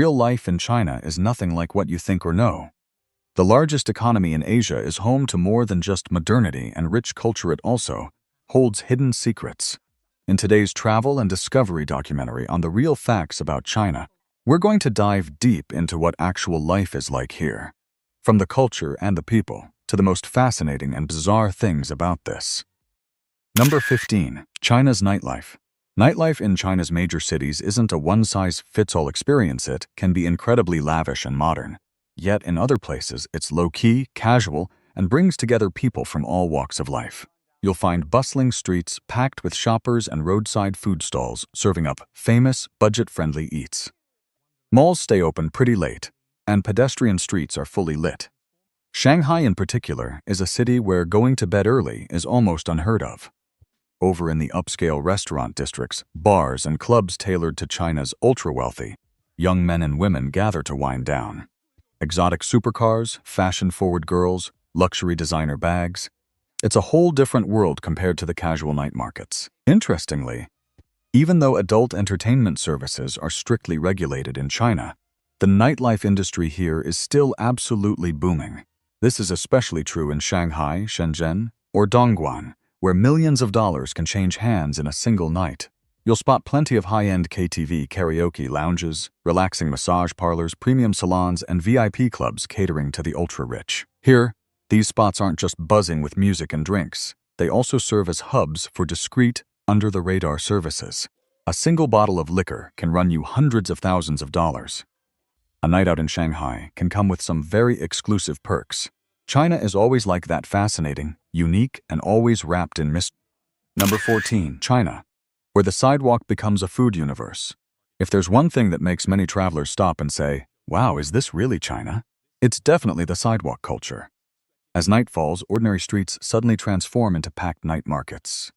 Real life in China is nothing like what you think or know. The largest economy in Asia is home to more than just modernity and rich culture. It also holds hidden secrets. In today's travel and discovery documentary on the real facts about China, we're going to dive deep into what actual life is like here. From the culture and the people to the most fascinating and bizarre things about this. Number 15. China's nightlife. Nightlife in China's major cities isn't a one-size-fits-all experience. It can be incredibly lavish and modern. Yet in other places, it's low-key, casual, and brings together people from all walks of life. You'll find bustling streets packed with shoppers and roadside food stalls serving up famous, budget-friendly eats. Malls stay open pretty late, and pedestrian streets are fully lit. Shanghai in particular is a city where going to bed early is almost unheard of. Over in the upscale restaurant districts, bars and clubs tailored to China's ultra-wealthy, young men and women gather to wind down. Exotic supercars, fashion-forward girls, luxury designer bags. It's a whole different world compared to the casual night markets. Interestingly, even though adult entertainment services are strictly regulated in China, the nightlife industry here is still absolutely booming. This is especially true in Shanghai, Shenzhen, or Dongguan, where millions of dollars can change hands in a single night. You'll spot plenty of high-end KTV karaoke lounges, relaxing massage parlors, premium salons, and VIP clubs catering to the ultra-rich. Here, these spots aren't just buzzing with music and drinks. They also serve as hubs for discreet, under-the-radar services. A single bottle of liquor can run you hundreds of thousands of dollars. A night out in Shanghai can come with some very exclusive perks. China is always like that, fascinating, unique, and always wrapped in mystery. Number 14. China, where the sidewalk becomes a food universe. If there's one thing that makes many travelers stop and say, "Wow, is this really China?" It's definitely the sidewalk culture. As night falls, ordinary streets suddenly transform into packed night markets.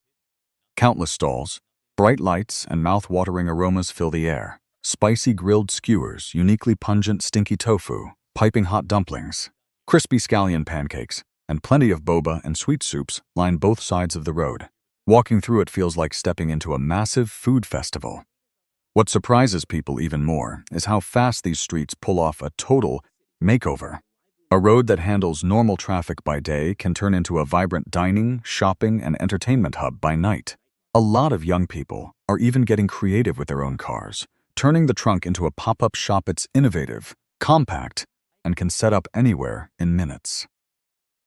Countless stalls, bright lights, and mouth-watering aromas fill the air. Spicy grilled skewers, uniquely pungent stinky tofu, piping hot dumplings, crispy scallion pancakes, and plenty of boba and sweet soups line both sides of the road. Walking through it feels like stepping into a massive food festival. What surprises people even more is how fast these streets pull off a total makeover. A road that handles normal traffic by day can turn into a vibrant dining, shopping, and entertainment hub by night. A lot of young people are even getting creative with their own cars, turning the trunk into a pop-up shop. It's innovative, compact, and can set up anywhere in minutes.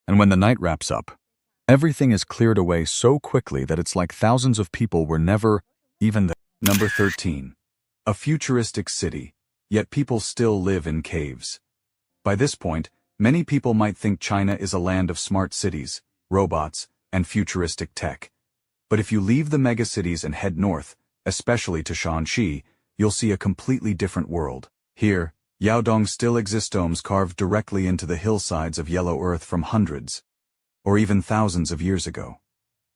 And when the night wraps up, everything is cleared away so quickly that it's like thousands of people were never even there. Number 13. A futuristic city, yet people still live in caves. By this point, many people might think China is a land of smart cities, robots, and futuristic tech. But if you leave the megacities and head north, especially to Shanxi, you'll see a completely different world. Here, Yaodong still exists, domes carved directly into the hillsides of yellow earth from hundreds, or even thousands of years ago.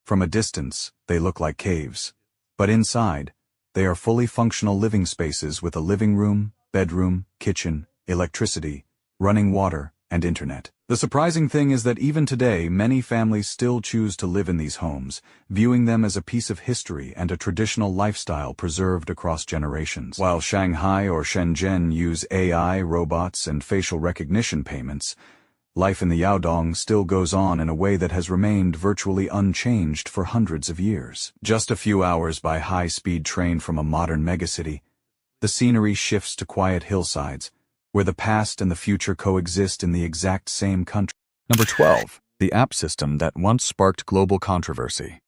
From a distance, they look like caves. But inside, they are fully functional living spaces with a living room, bedroom, kitchen, electricity, running water, and internet. The surprising thing is that even today, many families still choose to live in these homes, viewing them as a piece of history and a traditional lifestyle preserved across generations. While Shanghai or Shenzhen use AI, robots, and facial recognition payments, life in the Yaodong still goes on in a way that has remained virtually unchanged for hundreds of years. Just a few hours by high-speed train from a modern megacity, the scenery shifts to quiet hillsides, where the past and the future coexist in the exact same country. Number 12. The app system that once sparked global controversy.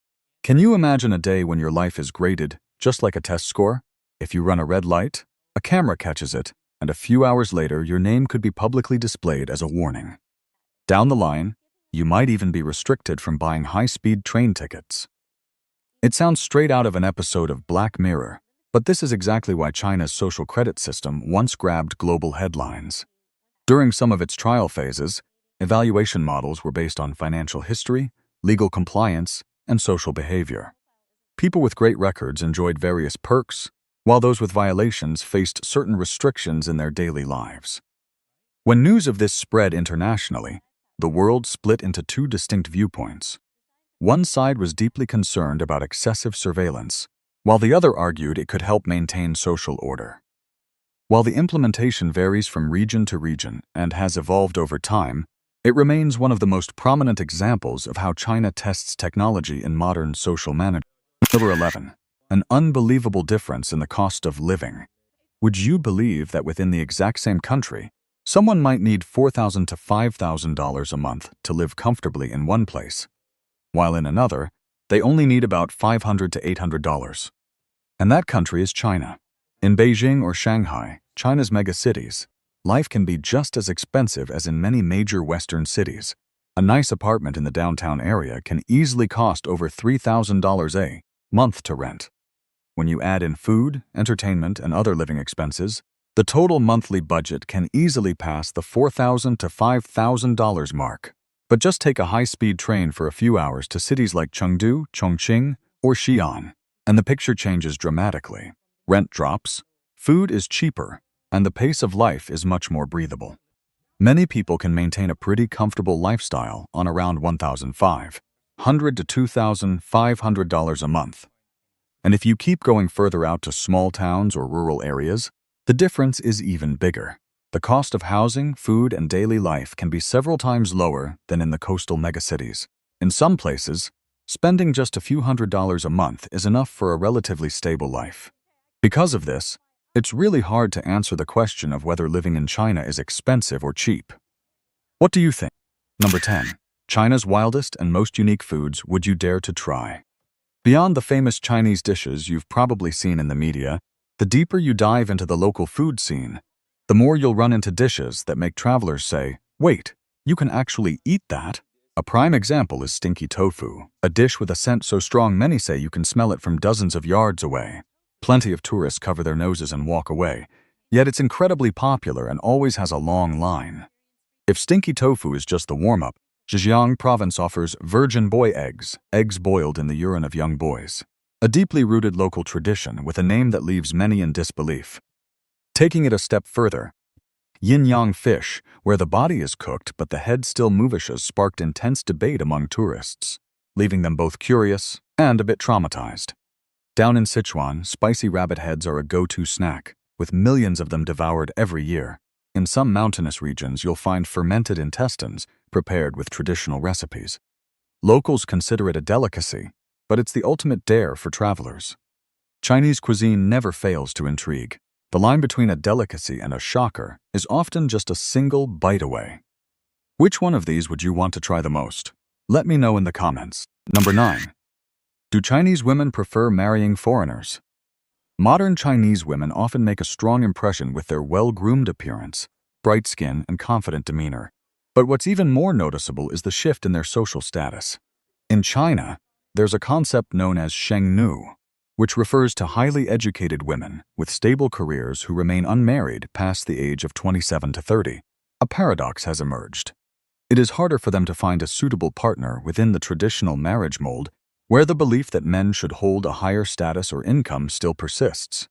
Can you imagine a day when your life is graded just like a test score? If you run a red light, a camera catches it, and a few hours later your name could be publicly displayed as a warning. Down the line, you might even be restricted from buying high-speed train tickets. It sounds straight out of an episode of Black Mirror, but this is exactly why China's social credit system once grabbed global headlines. During some of its trial phases, evaluation models were based on financial history, legal compliance, and social behavior. People with great records enjoyed various perks, while those with violations faced certain restrictions in their daily lives. When news of this spread internationally, the world split into two distinct viewpoints. One side was deeply concerned about excessive surveillance, while the other argued it could help maintain social order. While the implementation varies from region to region and has evolved over time, it remains one of the most prominent examples of how China tests technology in modern social management. Number 11. An unbelievable difference in the cost of living. Would you believe that within the exact same country, someone might need $4,000 to $5,000 a month to live comfortably in one place, while in another, they only need about $500 to $800? And that country is China. In Beijing or Shanghai, China's megacities, life can be just as expensive as in many major Western cities. A nice apartment in the downtown area can easily cost over $3,000 a month to rent. When you add in food, entertainment, and other living expenses, the total monthly budget can easily pass the $4,000 to $5,000 mark. But just take a high-speed train for a few hours to cities like Chengdu, Chongqing, or Xi'an, and the picture changes dramatically. Rent drops, food is cheaper, and the pace of life is much more breathable. Many people can maintain a pretty comfortable lifestyle on around $1,500 to $2,500 a month. And if you keep going further out to small towns or rural areas, the difference is even bigger. The cost of housing, food, and daily life can be several times lower than in the coastal megacities. In some places, spending just a few $100s a month is enough for a relatively stable life. Because of this, it's really hard to answer the question of whether living in China is expensive or cheap. What do you think? Number 10. China's wildest and most unique foods would you dare to try? Beyond the famous Chinese dishes you've probably seen in the media, the deeper you dive into the local food scene, the more you'll run into dishes that make travelers say, "Wait, you can actually eat that?" A prime example is stinky tofu, a dish with a scent so strong many say you can smell it from dozens of yards away. Plenty of tourists cover their noses and walk away, yet it's incredibly popular and always has a long line. If stinky tofu is just the warm-up, Zhejiang province offers virgin boy eggs, eggs boiled in the urine of young boys. A deeply rooted local tradition with a name that leaves many in disbelief. Taking it a step further, yin-yang fish, where the body is cooked but the head still movish, has sparked intense debate among tourists, leaving them both curious and a bit traumatized. Down in Sichuan, spicy rabbit heads are a go-to snack, with millions of them devoured every year. In some mountainous regions, you'll find fermented intestines prepared with traditional recipes. Locals consider it a delicacy, but it's the ultimate dare for travelers. Chinese cuisine never fails to intrigue. The line between a delicacy and a shocker is often just a single bite away. Which one of these would you want to try the most? Let me know in the comments. Number 9. Do Chinese women prefer marrying foreigners? Modern Chinese women often make a strong impression with their well-groomed appearance, bright skin, and confident demeanor. But what's even more noticeable is the shift in their social status. In China, there's a concept known as shengnu, which refers to highly educated women with stable careers who remain unmarried past the age of 27 to 30. A paradox has emerged. It is harder for them to find a suitable partner within the traditional marriage mold, where the belief that men should hold a higher status or income still persists.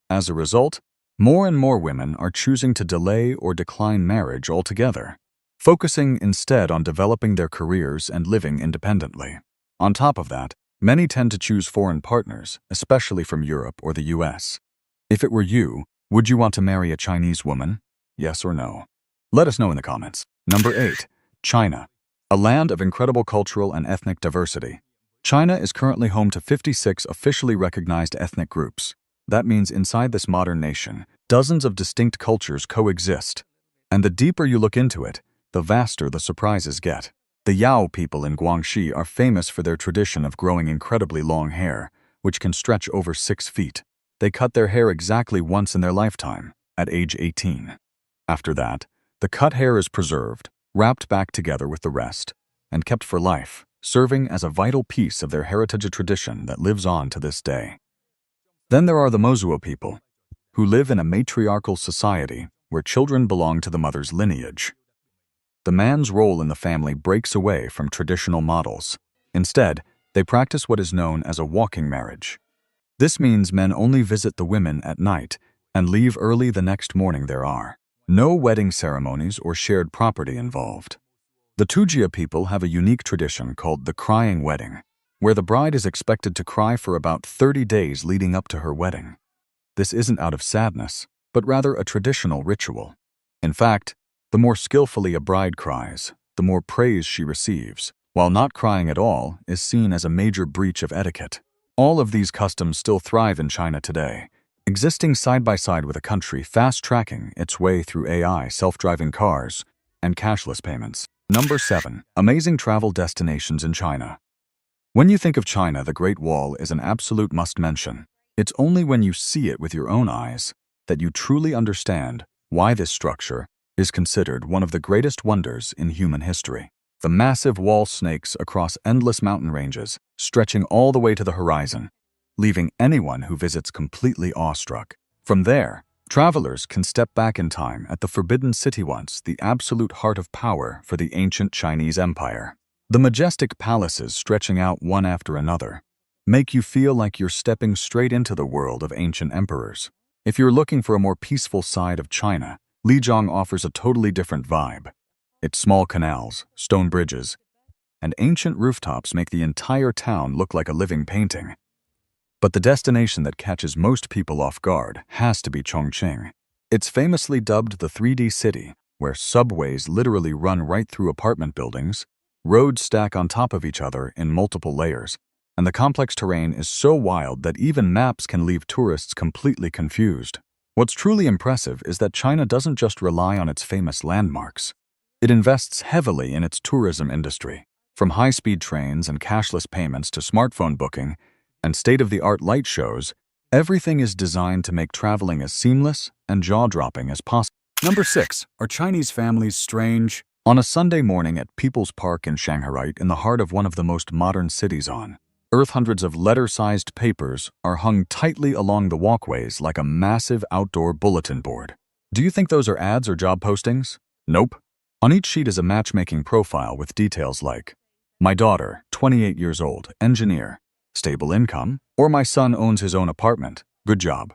As a result, more and more women are choosing to delay or decline marriage altogether, focusing instead on developing their careers and living independently. On top of that, many tend to choose foreign partners, especially from Europe or the US. If it were you, would you want to marry a Chinese woman? Yes or no? Let us know in the comments. Number 8. China, a land of incredible cultural and ethnic diversity. China is currently home to 56 officially recognized ethnic groups. That means inside this modern nation, dozens of distinct cultures coexist. And the deeper you look into it, the vaster the surprises get. The Yao people in Guangxi are famous for their tradition of growing incredibly long hair, which can stretch over 6 feet. They cut their hair exactly once in their lifetime, at age 18. After that, the cut hair is preserved, wrapped back together with the rest, and kept for life, serving as a vital piece of their heritage tradition that lives on to this day. Then there are the Mozuo people, who live in a matriarchal society where children belong to the mother's lineage. The man's role in the family breaks away from traditional models. Instead, they practice what is known as a walking marriage. This means men only visit the women at night and leave early the next morning. There are no wedding ceremonies or shared property involved. The Tujia people have a unique tradition called the crying wedding, where the bride is expected to cry for about 30 days leading up to her wedding. This isn't out of sadness, but rather a traditional ritual. In fact, the more skillfully a bride cries, the more praise she receives, while not crying at all is seen as a major breach of etiquette. All of these customs still thrive in China today, existing side by side with a country fast-tracking its way through AI, self-driving cars, and cashless payments. Number 7. Amazing travel destinations in China. When you think of China, the Great Wall is an absolute must-mention. It's only when you see it with your own eyes that you truly understand why this structure is considered one of the greatest wonders in human history. The massive wall snakes across endless mountain ranges, stretching all the way to the horizon, leaving anyone who visits completely awestruck. From there, travelers can step back in time at the Forbidden City, once the absolute heart of power for the ancient Chinese Empire. The majestic palaces stretching out one after another make you feel like you're stepping straight into the world of ancient emperors. If you're looking for a more peaceful side of China, Lijiang offers a totally different vibe. Its small canals, stone bridges, and ancient rooftops make the entire town look like a living painting. But the destination that catches most people off guard has to be Chongqing. It's famously dubbed the 3D city, where subways literally run right through apartment buildings, roads stack on top of each other in multiple layers, and the complex terrain is so wild that even maps can leave tourists completely confused. What's truly impressive is that China doesn't just rely on its famous landmarks. It invests heavily in its tourism industry. From high-speed trains and cashless payments to smartphone booking and state-of-the-art light shows, everything is designed to make traveling as seamless and jaw-dropping as possible. Number 6. Are Chinese families strange? On a Sunday morning at People's Park in Shanghai, in the heart of one of the most modern cities on Earth, hundreds of letter-sized papers are hung tightly along the walkways like a massive outdoor bulletin board. Do you think those are ads or job postings? Nope. On each sheet is a matchmaking profile with details like, "My daughter, 28 years old, engineer, stable income," or "My son owns his own apartment, good job."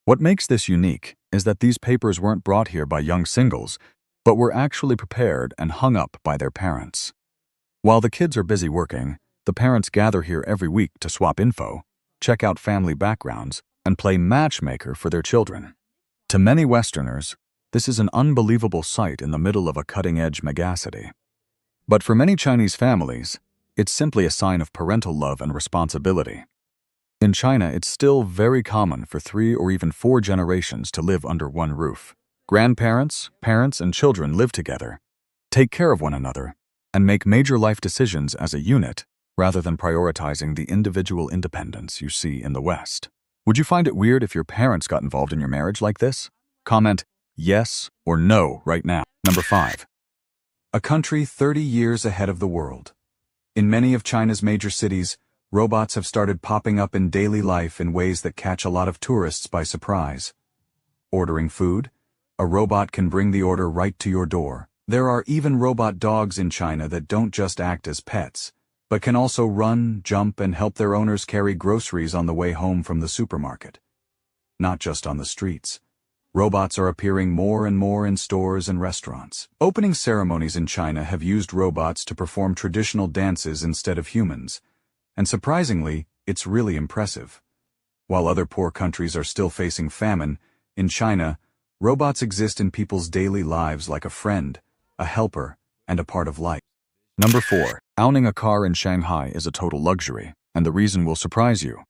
What makes this unique is that these papers weren't brought here by young singles, but were actually prepared and hung up by their parents. While the kids are busy working, the parents gather here every week to swap info, check out family backgrounds, and play matchmaker for their children. To many Westerners, this is an unbelievable sight in the middle of a cutting-edge megacity. But for many Chinese families, it's simply a sign of parental love and responsibility. In China, it's still very common for 3 or even 4 generations to live under one roof. Grandparents, parents, and children live together, take care of one another, and make major life decisions as a unit, rather than prioritizing the individual independence you see in the West. Would you find it weird if your parents got involved in your marriage like this? Comment yes or no right now. Number 5. A country 30 years ahead of the world. In many of China's major cities, robots have started popping up in daily life in ways that catch a lot of tourists by surprise. Ordering food? A robot can bring the order right to your door. There are even robot dogs in China that don't just act as pets, but can also run, jump, and help their owners carry groceries on the way home from the supermarket. Not just on the streets. Robots are appearing more and more in stores and restaurants. Opening ceremonies in China have used robots to perform traditional dances instead of humans, and surprisingly, it's really impressive. While other poor countries are still facing famine, in China, robots exist in people's daily lives like a friend, a helper, and a part of life. Number 4. Owning a car in Shanghai is a total luxury, and the reason will surprise you.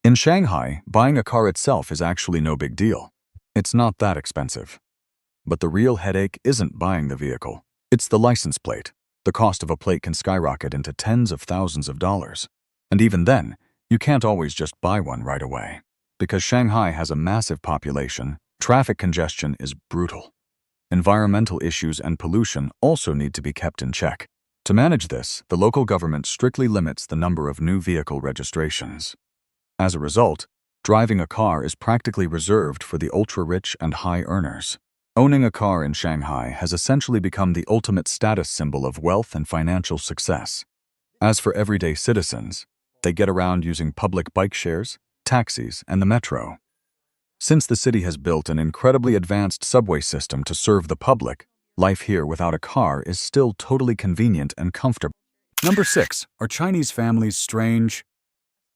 In Shanghai, buying a car itself is actually no big deal. It's not that expensive. But the real headache isn't buying the vehicle. It's the license plate. The cost of a plate can skyrocket into tens of thousands of dollars. And even then, you can't always just buy one right away. Because Shanghai has a massive population, traffic congestion is brutal. Environmental issues and pollution also need to be kept in check. To manage this, the local government strictly limits the number of new vehicle registrations. As a result, driving a car is practically reserved for the ultra-rich and high earners. Owning a car in Shanghai has essentially become the ultimate status symbol of wealth and financial success. As for everyday citizens, they get around using public bike shares, taxis, and the metro. Since the city has built an incredibly advanced subway system to serve the public, life here without a car is still totally convenient and comfortable. Number 6. Are Chinese families strange?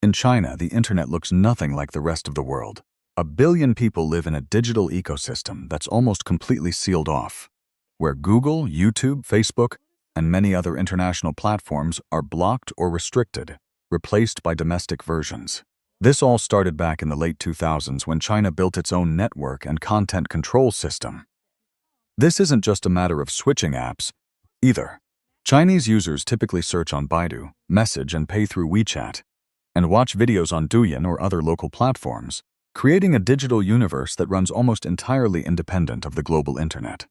In China, the internet looks nothing like the rest of the world. 1 billion people live in a digital ecosystem that's almost completely sealed off, where Google, YouTube, Facebook, and many other international platforms are blocked or restricted, replaced by domestic versions. This all started back in the late 2000s when China built its own network and content control system. This isn't just a matter of switching apps, either. Chinese users typically search on Baidu, message and pay through WeChat, and watch videos on Douyin or other local platforms, creating a digital universe that runs almost entirely independent of the global internet.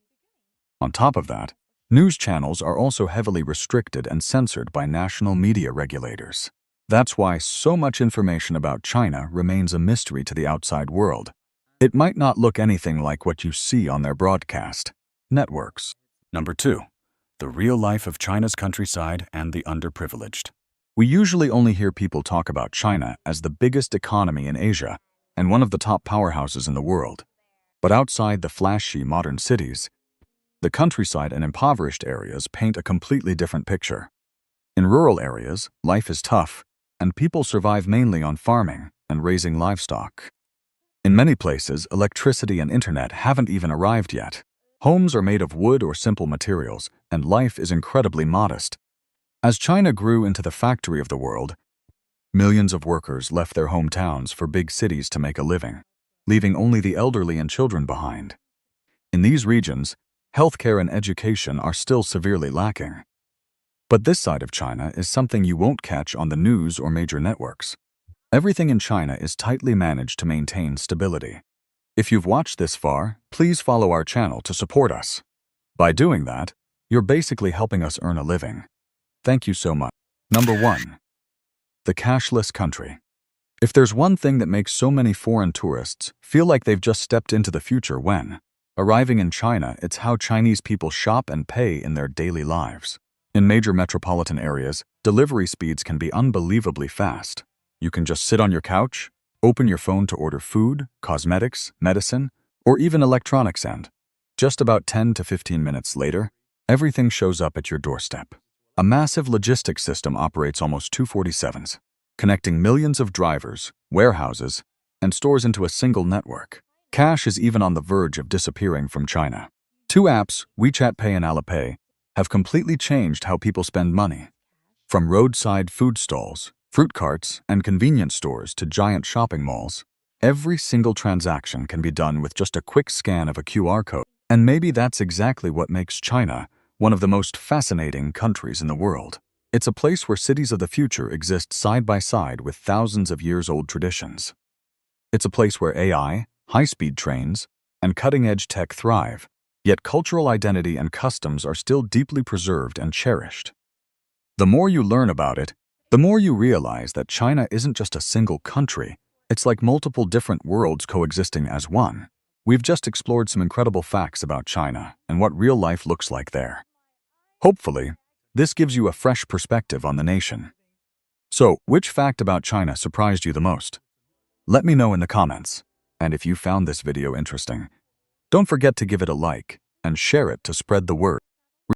On top of that, news channels are also heavily restricted and censored by national media regulators. That's why so much information about China remains a mystery to the outside world. It might not look anything like what you see on their broadcast networks. Number 2. The real life of China's countryside and the underprivileged. We usually only hear people talk about China as the biggest economy in Asia and one of the top powerhouses in the world. But outside the flashy modern cities, the countryside and impoverished areas paint a completely different picture. In rural areas, life is tough, and people survive mainly on farming and raising livestock. In many places, electricity and internet haven't even arrived yet. Homes are made of wood or simple materials, and life is incredibly modest. As China grew into the factory of the world, millions of workers left their hometowns for big cities to make a living, leaving only the elderly and children behind. In these regions, healthcare and education are still severely lacking. But this side of China is something you won't catch on the news or major networks. Everything in China is tightly managed to maintain stability. If you've watched this far, please follow our channel to support us. By doing that, you're basically helping us earn a living. Thank you so much. Number 1. The cashless country. If there's one thing that makes so many foreign tourists feel like they've just stepped into the future when arriving in China, it's how Chinese people shop and pay in their daily lives. In major metropolitan areas, delivery speeds can be unbelievably fast. You can just sit on your couch, open your phone to order food, cosmetics, medicine, or even electronics, and just about 10 to 15 minutes later, everything shows up at your doorstep. A massive logistics system operates almost 24/7, connecting millions of drivers, warehouses, and stores into a single network. Cash is even on the verge of disappearing from China. Two apps, WeChat Pay and Alipay, have completely changed how people spend money. From roadside food stalls, fruit carts, and convenience stores to giant shopping malls, every single transaction can be done with just a quick scan of a QR code. And maybe that's exactly what makes China one of the most fascinating countries in the world. It's a place where cities of the future exist side by side with thousands of years-old traditions. It's a place where AI, high-speed trains, and cutting-edge tech thrive, yet cultural identity and customs are still deeply preserved and cherished. The more you learn about it, the more you realize that China isn't just a single country, it's like multiple different worlds coexisting as one. We've just explored some incredible facts about China and what real life looks like there. Hopefully, this gives you a fresh perspective on the nation. So, which fact about China surprised you the most? Let me know in the comments. And if you found this video interesting, don't forget to give it a like and share it to spread the word.